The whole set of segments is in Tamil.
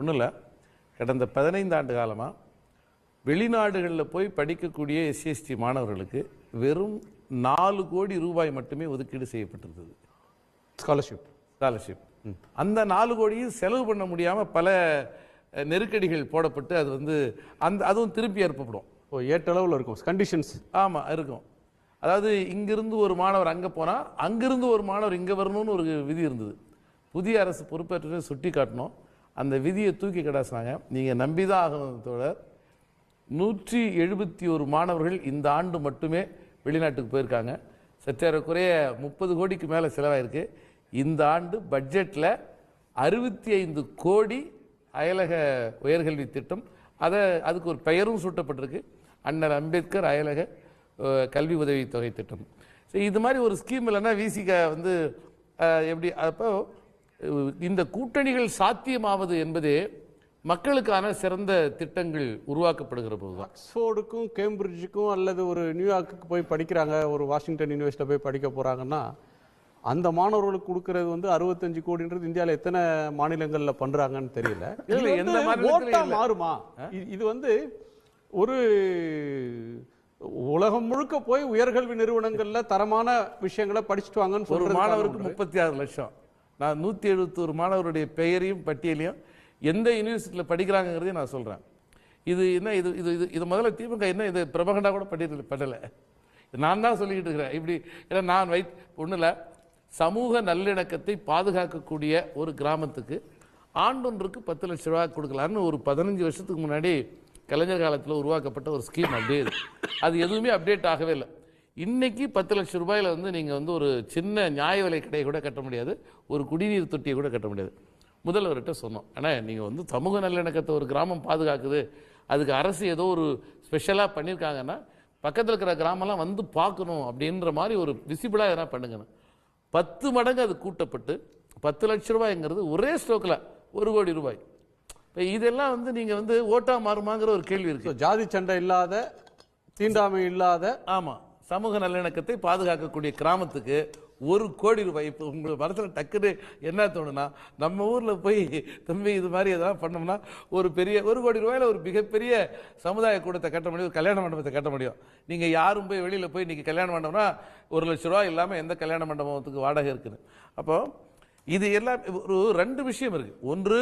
ஒன்றும் இல்லை, கடந்த 15 ஆண்டு காலமாக வெளிநாடுகளில் போய் படிக்கக்கூடிய எஸ்சிஎஸ்டி மாணவர்களுக்கு வெறும் 4 கோடி ரூபாய் மட்டுமே ஒதுக்கீடு செய்யப்பட்டிருந்தது. ஸ்காலர்ஷிப். அந்த 4 கோடியும் செலவு பண்ண முடியாமல் பல நெருக்கடிகள் போடப்பட்டு அது அதுவும் திருப்பி ஏற்படும். ஏற்றளவில் இருக்கும் கண்டிஷன்ஸ். ஆமாம், இருக்கும். அதாவது இங்கிருந்து ஒரு மாணவர் அங்கே போனால் அங்கிருந்து ஒரு மாணவர் இங்கே வரணும்னு ஒரு விதி இருந்தது. புதிய அரசு பொறுப்பேற்று சுட்டி காட்டணும், அந்த விதியை தூக்கி கிடாசினாங்க. நீங்கள் நம்பிதான் ஆகணுத்தோட 171 மாணவர்கள் இந்த ஆண்டு மட்டுமே வெளிநாட்டுக்கு போயிருக்காங்க. சற்றேறக்குறைய 30 கோடிக்கு மேலே செலவாயிருக்கு. இந்த ஆண்டு பட்ஜெட்டில் 65 கோடி அயலக உயர்கல்வி திட்டம், அதுக்கு ஒரு பெயரும் சூட்டப்பட்டிருக்கு, அண்ணல் அம்பேத்கர் அயலக கல்வி உதவித்தொகை திட்டம். இது மாதிரி ஒரு ஸ்கீம் இல்லைன்னா விசிக எப்படி? அப்போ இந்த கூட்டணிகள் சாத்தியமாவது என்பதே மக்களுக்கான சிறந்த திட்டங்கள் உருவாக்கப்படுகிற போதுதான். ஆக்ஸ்போர்டுக்கும் கேம்பிரிட்ஜுக்கும் அல்லது ஒரு நியூயார்க்கு போய் படிக்கிறாங்க, ஒரு வாஷிங்டன் யூனிவர்சிட்டியில் போய் படிக்க போகிறாங்கன்னா அந்த மாணவர்களுக்கு கொடுக்கறது 65 கோடின்றது இந்தியாவில் எத்தனை மாநிலங்களில் பண்ணுறாங்கன்னு தெரியல. மாறுமா இது? ஒரு உலகம் முழுக்க போய் உயர்கல்வி நிறுவனங்களில் தரமான விஷயங்களை படிச்சுட்டு வாங்கன்னு ஒரு மாணவருக்கு 36 லட்சம். நான் 171 மாணவருடைய பெயரையும் பட்டியலையும் எந்த யூனிவர்சிட்டியில் படிக்கிறாங்கிறதையும் நான் சொல்கிறேன். இது என்ன? இது முதல்ல திமுக என்ன இது பிரபகண்டா கூட படலை. நான் தான் சொல்லிக்கிட்டு இருக்கிறேன் இப்படி. ஏன்னா நான் ஒன்றும் இல்லை, சமூக நல்லிணக்கத்தை பாதுகாக்கக்கூடிய ஒரு கிராமத்துக்கு ஆண்டொன்றுக்கு 10 லட்ச ரூபா கொடுக்கலான்னு ஒரு 15 வருஷத்துக்கு முன்னாடி கலைஞர் காலத்தில் உருவாக்கப்பட்ட ஒரு ஸ்கீம் அப்படியே அது எதுவுமே அப்டேட் ஆகவே இல்லை. இன்னைக்கு 10 லட்சம் ரூபாயில் நீங்கள் ஒரு சின்ன நியாய விலை கடையை கூட கட்ட முடியாது, ஒரு குடிநீர் தொட்டியை கூட கட்ட முடியாது. முதல்வர்கிட்ட சொன்னோம், ஆனால் நீங்கள் சமூக நல்லிணக்கத்தை ஒரு கிராமம் பாதுகாக்குது, அதுக்கு அரசு ஏதோ ஒரு ஸ்பெஷலாக பண்ணியிருக்காங்கன்னா பக்கத்தில் இருக்கிற கிராமம்லாம் பார்க்கணும் அப்படின்ற மாதிரி ஒரு விசிபிளாக எதனா பண்ணுங்கன்னு 10 மடங்கு அது கூட்டப்பட்டு 10 லட்ச ரூபாய்ங்கிறது ஒரே ஸ்டோக்கில் 1 கோடி ரூபாய். இப்போ இதெல்லாம் நீங்கள் ஓட்டா மாறுமாங்கிற ஒரு கேள்வி இருக்கு. ஜாதி சண்டை இல்லாத, தீண்டாமை இல்லாத, ஆமாம், சமூக நல்லிணக்கத்தை பாதுகாக்கக்கூடிய கிராமத்துக்கு 1 கோடி ரூபாய். இப்போ உங்கள் மனசில் டக்குன்னு என்ன தோணுன்னா, நம்ம ஊரில் போய் தம்பி இது மாதிரி எதாவது பண்ணோம்னா ஒரு 1 கோடி ரூபாயில் ஒரு மிகப்பெரிய சமுதாய கூடத்தை கட்ட முடியும், ஒரு கல்யாண மண்டபத்தை கட்ட முடியும். நீங்கள் யாரும் போய் வெளியில் போய் இன்றைக்கி கல்யாண மண்டபம்னா 1 லட்ச ரூபா இல்லாமல் எந்த கல்யாண மண்டபத்துக்கு வாடகை இருக்குன்னு. அப்போது இது எல்லாம் ஒரு 2 விஷயம் இருக்குது. ஒன்று,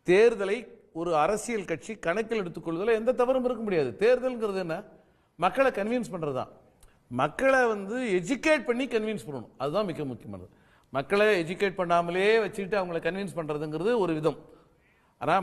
தேர்தலை ஒரு அரசியல் கட்சி கணக்கில் எடுத்துக்கொள்வதில் எந்த தவறும் இருக்க முடியாது. தேர்தல்ங்கிறது என்ன? மக்களை கன்வின்ஸ் பண்ணுறது தான். மக்களை எஜுகேட் பண்ணி கன்வின்ஸ் பண்ணணும், அதுதான் மிக முக்கியமானது. மக்களை எஜுகேட் பண்ணாமலே வச்சுக்கிட்டு அவங்களை கன்வின்ஸ் பண்ணுறதுங்கிறது ஒரு விதம். ஆனால்